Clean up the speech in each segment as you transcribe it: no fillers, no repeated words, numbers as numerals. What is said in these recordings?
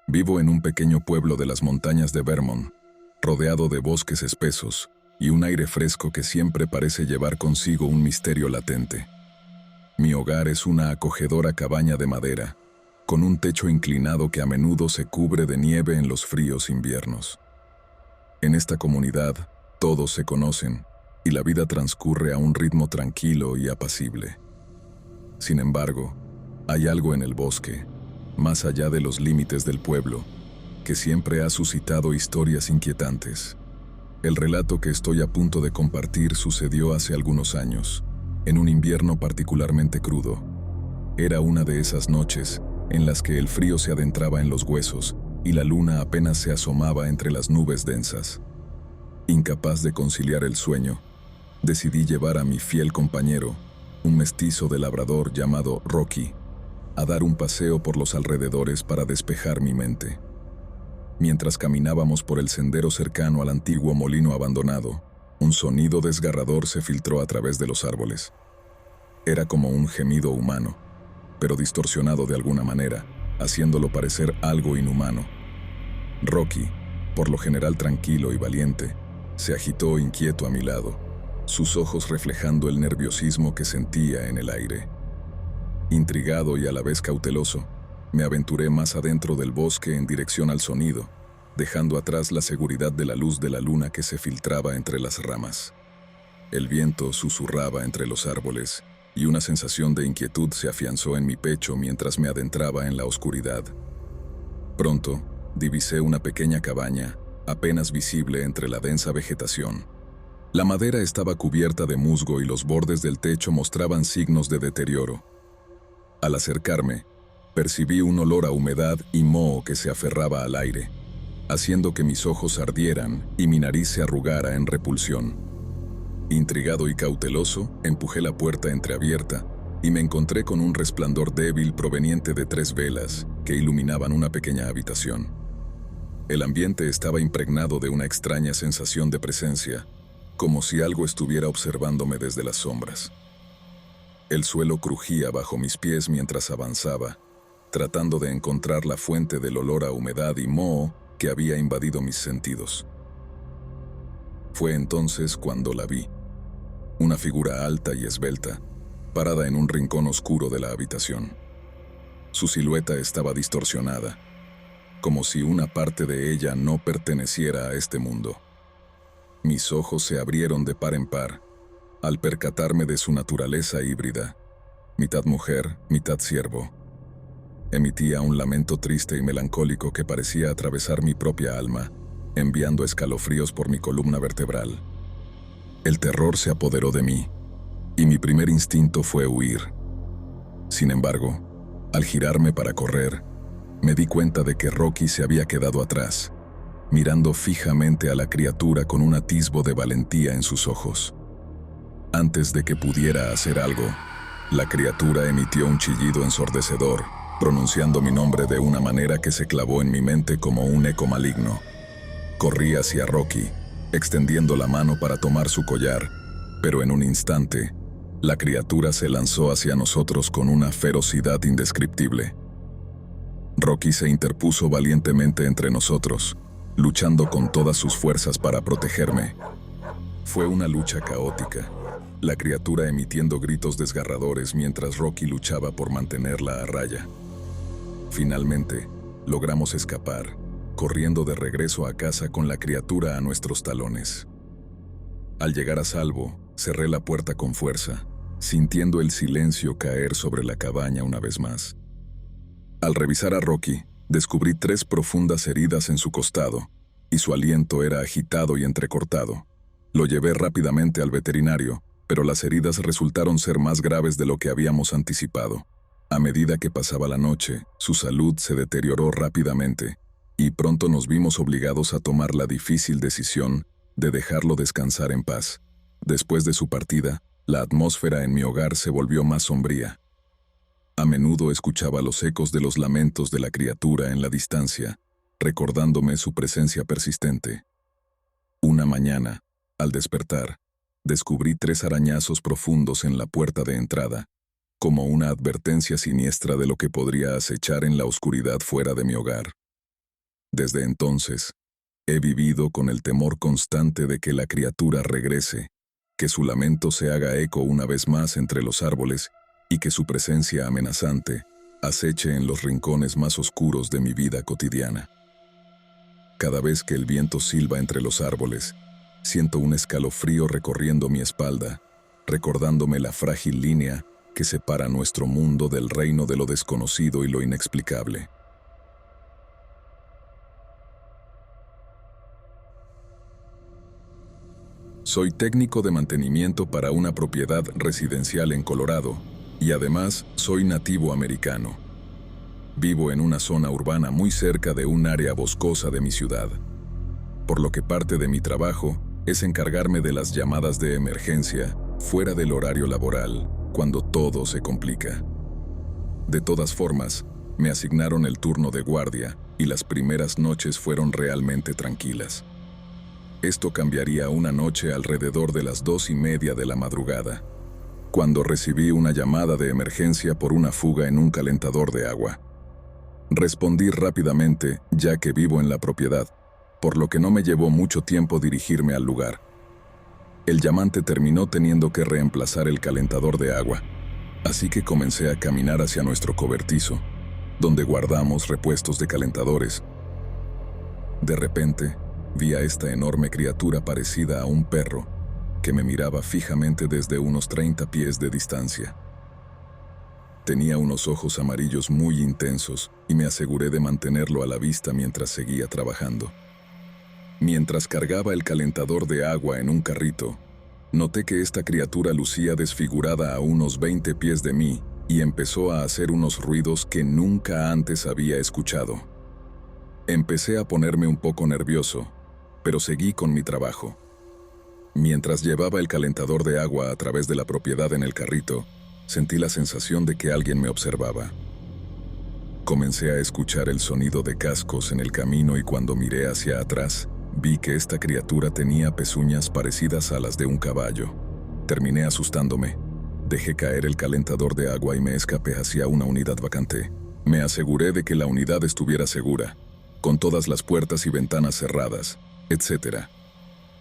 Vivo en un pequeño pueblo de las montañas de Vermont, rodeado de bosques espesos y un aire fresco que siempre parece llevar consigo un misterio latente. Mi hogar es una acogedora cabaña de madera, con un techo inclinado que a menudo se cubre de nieve en los fríos inviernos. En esta comunidad, todos se conocen y la vida transcurre a un ritmo tranquilo y apacible. Sin embargo, hay algo en el bosque, más allá de los límites del pueblo, que siempre ha suscitado historias inquietantes. El relato que estoy a punto de compartir sucedió hace algunos años, en un invierno particularmente crudo. Era una de esas noches en las que el frío se adentraba en los huesos y la luna apenas se asomaba entre las nubes densas. Incapaz de conciliar el sueño, decidí llevar a mi fiel compañero, un mestizo de labrador llamado Rocky, a dar un paseo por los alrededores para despejar mi mente. Mientras caminábamos por el sendero cercano al antiguo molino abandonado, un sonido desgarrador se filtró a través de los árboles. Era como un gemido humano, pero distorsionado de alguna manera, haciéndolo parecer algo inhumano. Rocky, por lo general tranquilo y valiente, se agitó inquieto a mi lado, sus ojos reflejando el nerviosismo que sentía en el aire. Intrigado y a la vez cauteloso, me aventuré más adentro del bosque en dirección al sonido, dejando atrás la seguridad de la luz de la luna que se filtraba entre las ramas. El viento susurraba entre los árboles y una sensación de inquietud se afianzó en mi pecho mientras me adentraba en la oscuridad. Pronto, divisé una pequeña cabaña, apenas visible entre la densa vegetación. La madera estaba cubierta de musgo y los bordes del techo mostraban signos de deterioro. Al acercarme, percibí un olor a humedad y moho que se aferraba al aire, haciendo que mis ojos ardieran y mi nariz se arrugara en repulsión. Intrigado y cauteloso, empujé la puerta entreabierta y me encontré con un resplandor débil proveniente de 3 velas que iluminaban una pequeña habitación. El ambiente estaba impregnado de una extraña sensación de presencia, como si algo estuviera observándome desde las sombras. El suelo crujía bajo mis pies mientras avanzaba, tratando de encontrar la fuente del olor a humedad y moho que había invadido mis sentidos. Fue entonces cuando la vi, una figura alta y esbelta, parada en un rincón oscuro de la habitación. Su silueta estaba distorsionada, como si una parte de ella no perteneciera a este mundo. Mis ojos se abrieron de par en par, al percatarme de su naturaleza híbrida, mitad mujer, mitad ciervo. Emitía un lamento triste y melancólico que parecía atravesar mi propia alma, enviando escalofríos por mi columna vertebral. El terror se apoderó de mí, y mi primer instinto fue huir. Sin embargo, al girarme para correr, me di cuenta de que Rocky se había quedado atrás, mirando fijamente a la criatura con un atisbo de valentía en sus ojos. Antes de que pudiera hacer algo, la criatura emitió un chillido ensordecedor, pronunciando mi nombre de una manera que se clavó en mi mente como un eco maligno. Corrí hacia Rocky, extendiendo la mano para tomar su collar, pero en un instante, la criatura se lanzó hacia nosotros con una ferocidad indescriptible. Rocky se interpuso valientemente entre nosotros, luchando con todas sus fuerzas para protegerme. Fue una lucha caótica, la criatura emitiendo gritos desgarradores mientras Rocky luchaba por mantenerla a raya. Finalmente, logramos escapar, corriendo de regreso a casa con la criatura a nuestros talones. Al llegar a salvo, cerré la puerta con fuerza, sintiendo el silencio caer sobre la cabaña una vez más. Al revisar a Rocky, descubrí 3 profundas heridas en su costado, y su aliento era agitado y entrecortado. Lo llevé rápidamente al veterinario, pero las heridas resultaron ser más graves de lo que habíamos anticipado. A medida que pasaba la noche, su salud se deterioró rápidamente, y pronto nos vimos obligados a tomar la difícil decisión de dejarlo descansar en paz. Después de su partida, la atmósfera en mi hogar se volvió más sombría. A menudo escuchaba los ecos de los lamentos de la criatura en la distancia, recordándome su presencia persistente. Una mañana, al despertar, descubrí 3 arañazos profundos en la puerta de entrada, como una advertencia siniestra de lo que podría acechar en la oscuridad fuera de mi hogar. Desde entonces, he vivido con el temor constante de que la criatura regrese, que su lamento se haga eco una vez más entre los árboles y que su presencia amenazante aceche en los rincones más oscuros de mi vida cotidiana. Cada vez que el viento silba entre los árboles, siento un escalofrío recorriendo mi espalda, recordándome la frágil línea que separa nuestro mundo del reino de lo desconocido y lo inexplicable. Soy técnico de mantenimiento para una propiedad residencial en Colorado y además soy nativo americano. Vivo en una zona urbana muy cerca de un área boscosa de mi ciudad, por lo que parte de mi trabajo es encargarme de las llamadas de emergencia fuera del horario laboral, cuando todo se complica. De todas formas, me asignaron el turno de guardia y las primeras noches fueron realmente tranquilas. Esto cambiaría una noche alrededor de las 2:30 de la madrugada, cuando recibí una llamada de emergencia por una fuga en un calentador de agua. Respondí rápidamente, ya que vivo en la propiedad, por lo que no me llevó mucho tiempo dirigirme al lugar. El llamante terminó teniendo que reemplazar el calentador de agua, así que comencé a caminar hacia nuestro cobertizo, donde guardamos repuestos de calentadores. De repente, vi a esta enorme criatura parecida a un perro, que me miraba fijamente desde unos 30 pies de distancia. Tenía unos ojos amarillos muy intensos y me aseguré de mantenerlo a la vista mientras seguía trabajando. Mientras cargaba el calentador de agua en un carrito, noté que esta criatura lucía desfigurada a unos 20 pies de mí y empezó a hacer unos ruidos que nunca antes había escuchado. Empecé a ponerme un poco nervioso, pero seguí con mi trabajo. Mientras llevaba el calentador de agua a través de la propiedad en el carrito, sentí la sensación de que alguien me observaba. Comencé a escuchar el sonido de cascos en el camino y cuando miré hacia atrás, vi que esta criatura tenía pezuñas parecidas a las de un caballo. Terminé asustándome. Dejé caer el calentador de agua y me escapé hacia una unidad vacante. Me aseguré de que la unidad estuviera segura, con todas las puertas y ventanas cerradas, etc.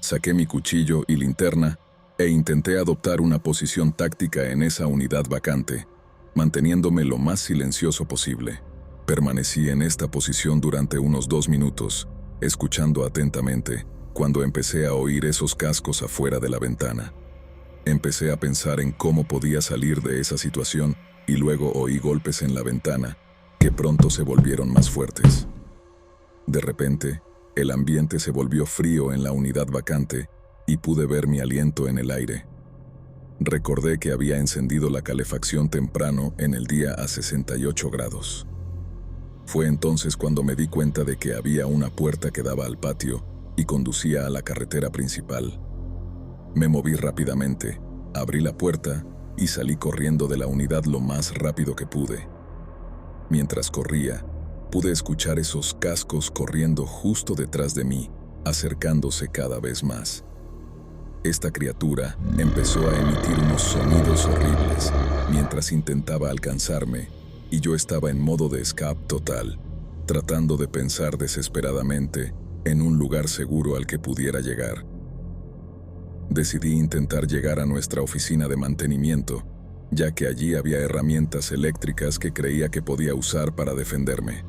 Saqué mi cuchillo y linterna e intenté adoptar una posición táctica en esa unidad vacante, manteniéndome lo más silencioso posible. Permanecí en esta posición durante unos 2 minutos, escuchando atentamente, cuando empecé a oír esos cascos afuera de la ventana. Empecé a pensar en cómo podía salir de esa situación y luego oí golpes en la ventana, que pronto se volvieron más fuertes. De repente, el ambiente se volvió frío en la unidad vacante y pude ver mi aliento en el aire. Recordé que había encendido la calefacción temprano en el día a 68 grados. Fue entonces cuando me di cuenta de que había una puerta que daba al patio y conducía a la carretera principal. Me moví rápidamente, abrí la puerta y salí corriendo de la unidad lo más rápido que pude. Mientras corría, pude escuchar esos cascos corriendo justo detrás de mí, acercándose cada vez más. Esta criatura empezó a emitir unos sonidos horribles mientras intentaba alcanzarme y yo estaba en modo de escape total, tratando de pensar desesperadamente en un lugar seguro al que pudiera llegar. Decidí intentar llegar a nuestra oficina de mantenimiento, ya que allí había herramientas eléctricas que creía que podía usar para defenderme.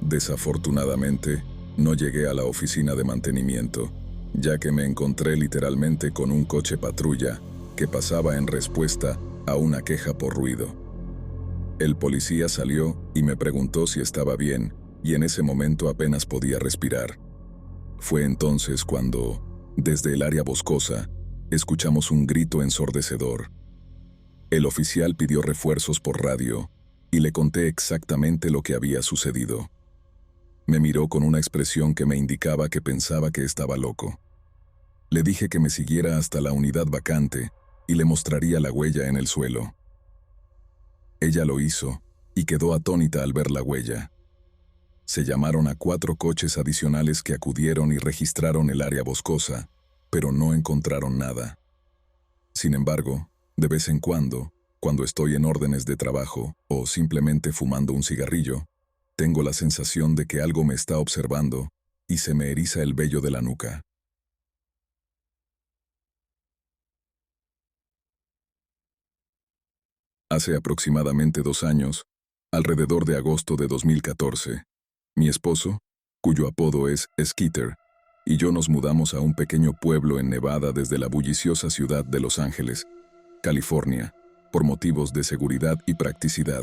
Desafortunadamente, no llegué a la oficina de mantenimiento, ya que me encontré literalmente con un coche patrulla que pasaba en respuesta a una queja por ruido. El policía salió y me preguntó si estaba bien, y en ese momento apenas podía respirar. Fue entonces cuando, desde el área boscosa, escuchamos un grito ensordecedor. El oficial pidió refuerzos por radio y le conté exactamente lo que había sucedido. Me miró con una expresión que me indicaba que pensaba que estaba loco. Le dije que me siguiera hasta la unidad vacante y le mostraría la huella en el suelo. Ella lo hizo y quedó atónita al ver la huella. Se llamaron a 4 coches adicionales que acudieron y registraron el área boscosa, pero no encontraron nada. Sin embargo, de vez en cuando estoy en órdenes de trabajo o simplemente fumando un cigarrillo, Tengo la sensación de que algo me está observando y se me eriza el vello de la nuca. Hace aproximadamente 2 años, alrededor de agosto de 2014, mi esposo, cuyo apodo es Skeeter, y yo nos mudamos a un pequeño pueblo en Nevada desde la bulliciosa ciudad de Los Ángeles, California, por motivos de seguridad y practicidad.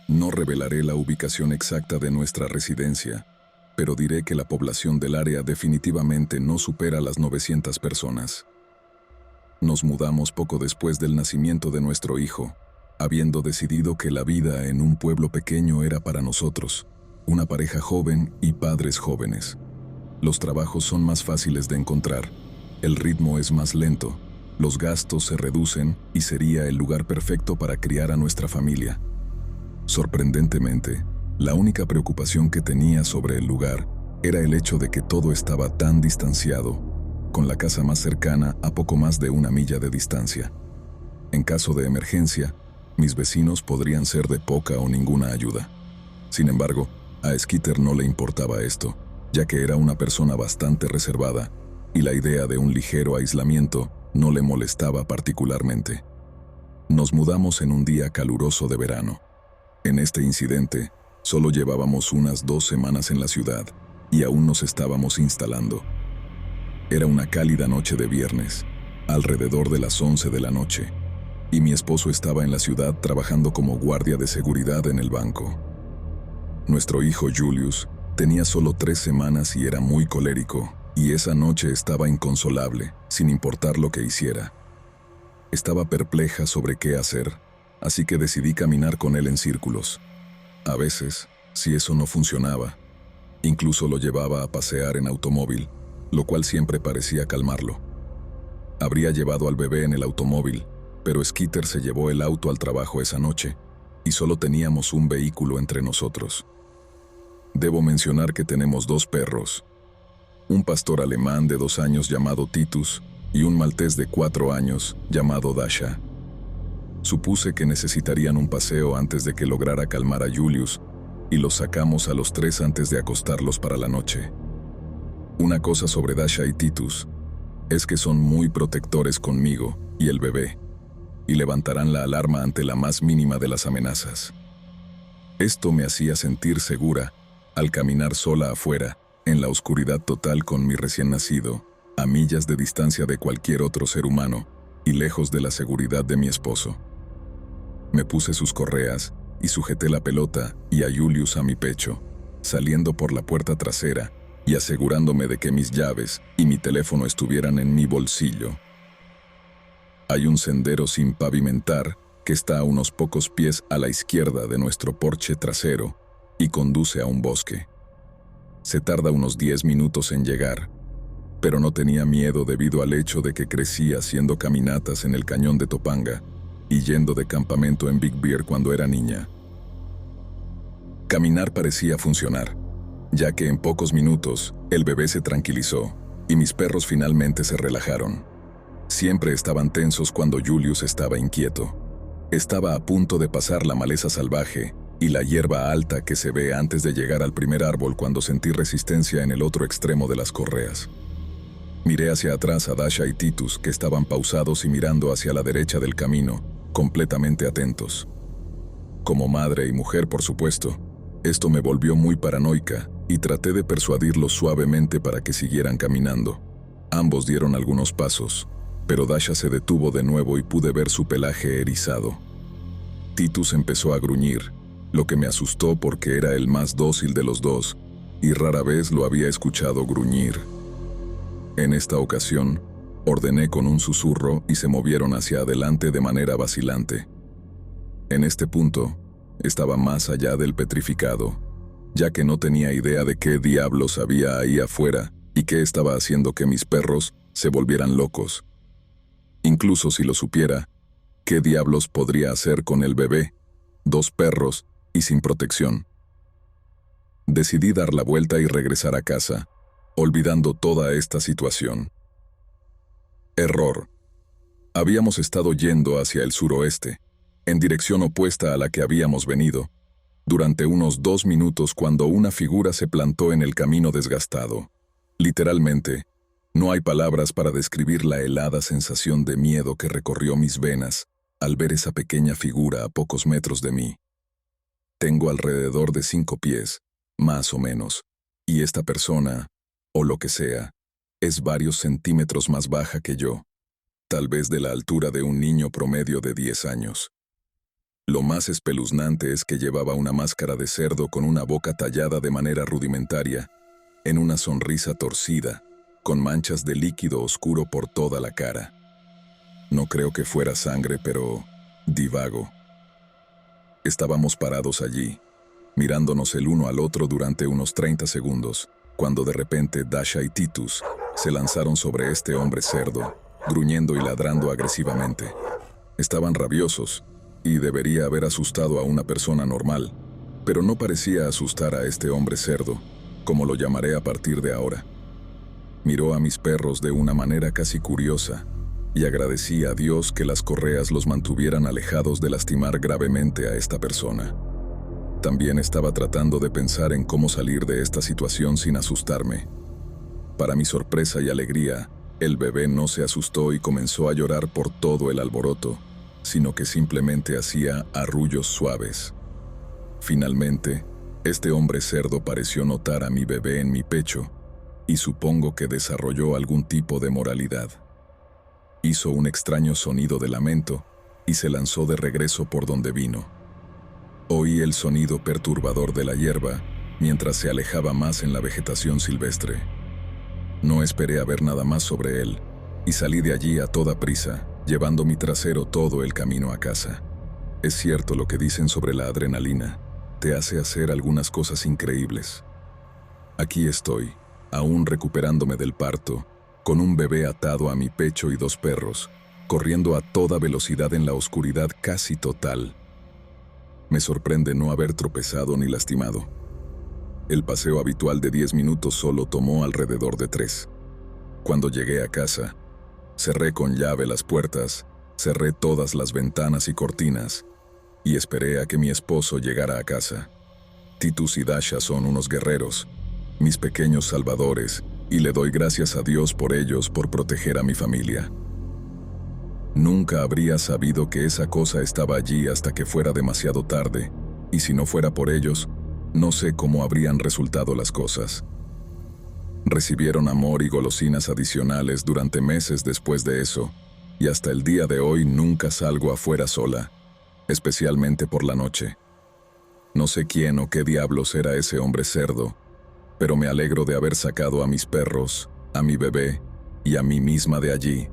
No revelaré la ubicación exacta de nuestra residencia, pero diré que la población del área definitivamente no supera las 900 personas. Nos mudamos poco después del nacimiento de nuestro hijo, habiendo decidido que la vida en un pueblo pequeño era para nosotros, una pareja joven y padres jóvenes. Los trabajos son más fáciles de encontrar, el ritmo es más lento, los gastos se reducen y sería el lugar perfecto para criar a nuestra familia. Sorprendentemente, la única preocupación que tenía sobre el lugar era el hecho de que todo estaba tan distanciado, con la casa más cercana a poco más de 1 milla de distancia. En caso de emergencia, mis vecinos podrían ser de poca o ninguna ayuda. Sin embargo, a Skeeter no le importaba esto, ya que era una persona bastante reservada, y la idea de un ligero aislamiento no le molestaba particularmente. Nos mudamos en un día caluroso de verano. En este incidente, solo llevábamos unas 2 semanas en la ciudad, y aún nos estábamos instalando. Era una cálida noche de viernes, alrededor de las 11 de la noche, y mi esposo estaba en la ciudad trabajando como guardia de seguridad en el banco. Nuestro hijo Julius tenía solo 3 semanas y era muy colérico, y esa noche estaba inconsolable, sin importar lo que hiciera. Estaba perpleja sobre qué hacer, así que decidí caminar con él en círculos. A veces, si eso no funcionaba, incluso lo llevaba a pasear en automóvil, lo cual siempre parecía calmarlo. Habría llevado al bebé en el automóvil, pero Skeeter se llevó el auto al trabajo esa noche, y solo teníamos un vehículo entre nosotros. Debo mencionar que tenemos 2 perros, un pastor alemán de 2 años llamado Titus y un maltés de 4 años llamado Dasha. Supuse que necesitarían un paseo antes de que lograra calmar a Julius, y los sacamos a los 3 antes de acostarlos para la noche. Una cosa sobre Dasha y Titus es que son muy protectores conmigo y el bebé, y levantarán la alarma ante la más mínima de las amenazas. Esto me hacía sentir segura al caminar sola afuera, en la oscuridad total con mi recién nacido, a millas de distancia de cualquier otro ser humano y lejos de la seguridad de mi esposo. Me puse sus correas y sujeté la pelota y a Julius a mi pecho, saliendo por la puerta trasera y asegurándome de que mis llaves y mi teléfono estuvieran en mi bolsillo. Hay un sendero sin pavimentar que está a unos pocos pies a la izquierda de nuestro porche trasero y conduce a un bosque. Se tarda unos 10 minutos en llegar, pero no tenía miedo debido al hecho de que crecí haciendo caminatas en el cañón de Topanga y yendo de campamento en Big Bear cuando era niña. Caminar parecía funcionar, ya que en pocos minutos el bebé se tranquilizó y mis perros finalmente se relajaron. Siempre estaban tensos cuando Julius estaba inquieto. Estaba a punto de pasar la maleza salvaje y la hierba alta que se ve antes de llegar al primer árbol cuando sentí resistencia en el otro extremo de las correas. Miré hacia atrás a Dasha y Titus, que estaban pausados y mirando hacia la derecha del camino, completamente atentos. Como madre y mujer, por supuesto, esto me volvió muy paranoica y traté de persuadirlos suavemente para que siguieran caminando. Ambos dieron algunos pasos, pero Dasha se detuvo de nuevo y pude ver su pelaje erizado. Titus empezó a gruñir, lo que me asustó porque era el más dócil de los dos y rara vez lo había escuchado gruñir. En esta ocasión, ordené con un susurro y se movieron hacia adelante de manera vacilante. En este punto, estaba más allá del petrificado, ya que no tenía idea de qué diablos había ahí afuera y qué estaba haciendo que mis perros se volvieran locos. Incluso si lo supiera, ¿qué diablos podría hacer con el bebé, 2 perros y sin protección? Decidí dar la vuelta y regresar a casa, olvidando toda esta situación. Error. Habíamos estado yendo hacia el suroeste, en dirección opuesta a la que habíamos venido, durante unos 2 minutos cuando una figura se plantó en el camino desgastado. Literalmente, no hay palabras para describir la helada sensación de miedo que recorrió mis venas al ver esa pequeña figura a pocos metros de mí. Tengo alrededor de 5 pies, más o menos, y esta persona, o lo que sea, es varios centímetros más baja que yo, tal vez de la altura de un niño promedio de 10 años. Lo más espeluznante es que llevaba una máscara de cerdo con una boca tallada de manera rudimentaria, en una sonrisa torcida, con manchas de líquido oscuro por toda la cara. No creo que fuera sangre, pero divago. Estábamos parados allí, mirándonos el uno al otro durante unos 30 segundos, cuando de repente Dasha y Titus se lanzaron sobre este hombre cerdo, gruñendo y ladrando agresivamente. Estaban rabiosos, y debería haber asustado a una persona normal, pero no parecía asustar a este hombre cerdo, como lo llamaré a partir de ahora. Miró a mis perros de una manera casi curiosa, y agradecí a Dios que las correas los mantuvieran alejados de lastimar gravemente a esta persona. También estaba tratando de pensar en cómo salir de esta situación sin asustarme. Para mi sorpresa y alegría, el bebé no se asustó y comenzó a llorar por todo el alboroto, sino que simplemente hacía arrullos suaves. Finalmente, este hombre cerdo pareció notar a mi bebé en mi pecho, y supongo que desarrolló algún tipo de moralidad. Hizo un extraño sonido de lamento y se lanzó de regreso por donde vino. Oí el sonido perturbador de la hierba mientras se alejaba más en la vegetación silvestre. No esperé a ver nada más sobre él y salí de allí a toda prisa, llevando mi trasero todo el camino a casa. Es cierto lo que dicen sobre la adrenalina, te hace hacer algunas cosas increíbles. Aquí estoy, aún recuperándome del parto, con un bebé atado a mi pecho y 2 perros, corriendo a toda velocidad en la oscuridad casi total. Me sorprende no haber tropezado ni lastimado. El paseo habitual de 10 minutos solo tomó alrededor de 3. Cuando llegué a casa, cerré con llave las puertas, cerré todas las ventanas y cortinas, y esperé a que mi esposo llegara a casa. Titus y Dasha son unos guerreros, mis pequeños salvadores, y le doy gracias a Dios por ellos, por proteger a mi familia. Nunca habría sabido que esa cosa estaba allí hasta que fuera demasiado tarde, y si no fuera por ellos, no sé cómo habrían resultado las cosas. Recibieron amor y golosinas adicionales durante meses después de eso, y hasta el día de hoy nunca salgo afuera sola, especialmente por la noche. No sé quién o qué diablos era ese hombre cerdo, pero me alegro de haber sacado a mis perros, a mi bebé y a mí misma de allí,